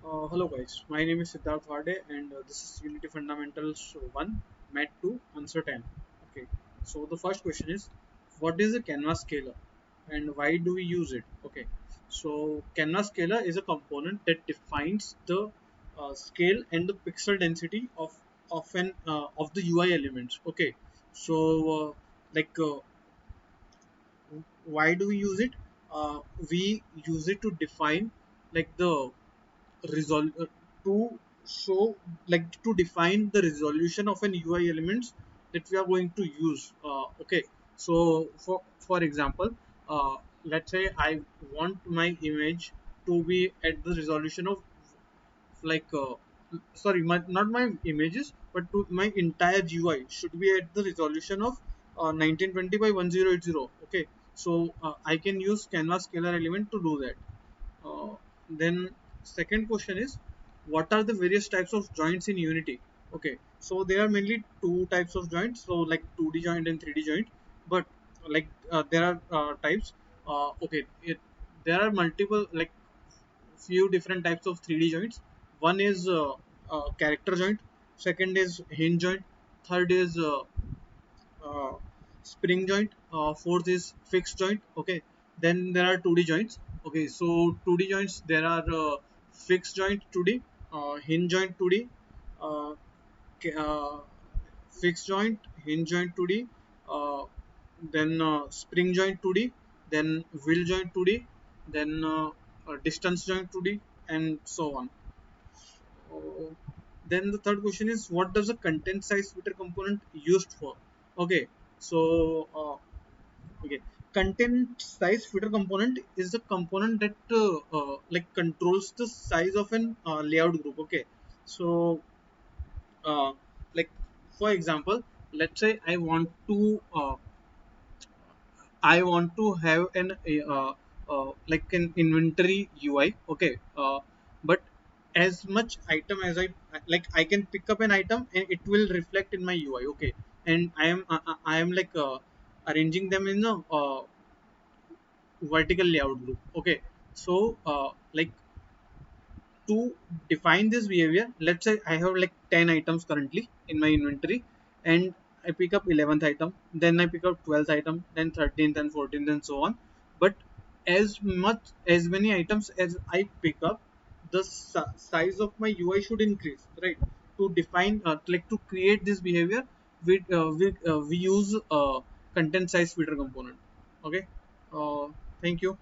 Hello guys, my name is Siddharth Varde and this is Unity Fundamentals 1 Mat2 Answer10. Okay, so the first question is, what is a canvas scaler and why do we use it? Okay, so canvas scaler is a component that defines the scale and the pixel density of the UI elements. Okay, so why do we use it? We use it to define like the resolve to show to define the resolution of an UI elements that we are going to use. Okay, so for example, let's say I want my image to be at the resolution of like sorry, not my images, but to my entire GUI should be at the resolution of 1920 by 1080. Okay, so I can use canvas scalar element to do that. Then second question is, what are the various types of joints in Unity? Okay, so there are mainly two types of joints, so like 2D joint and 3D joint, but there are types. There are multiple few different types of 3D joints. One is character joint, second is hinge joint, third is uh, spring joint, fourth is fixed joint. Okay, then there are 2D joints. Okay, so 2D joints there are fixed joint 2D, hinge joint 2D, uh, uh, fixed joint, hinge joint 2D, then spring joint 2D, then wheel joint 2D, then distance joint 2D, and so on. Uh, then the third question is, what does a content size filter component used for? Okay, so okay, content size filter component is the component that controls the size of an layout group. Okay, so uh, like for example, let's say I want to have an inventory UI. Okay, but as much item as I can pick up an item and it will reflect in my UI. Okay, and I am arranging them in a vertical layout group. Okay, so to define this behavior, let's say I have like 10 items currently in my inventory, and I pick up 11th item, then I pick up 12th item, then 13th and 14th and so on. But as many items as I pick up, the size of my UI should increase, right? To define to create this behavior, we use content size filter component. Okay, uh, thank you.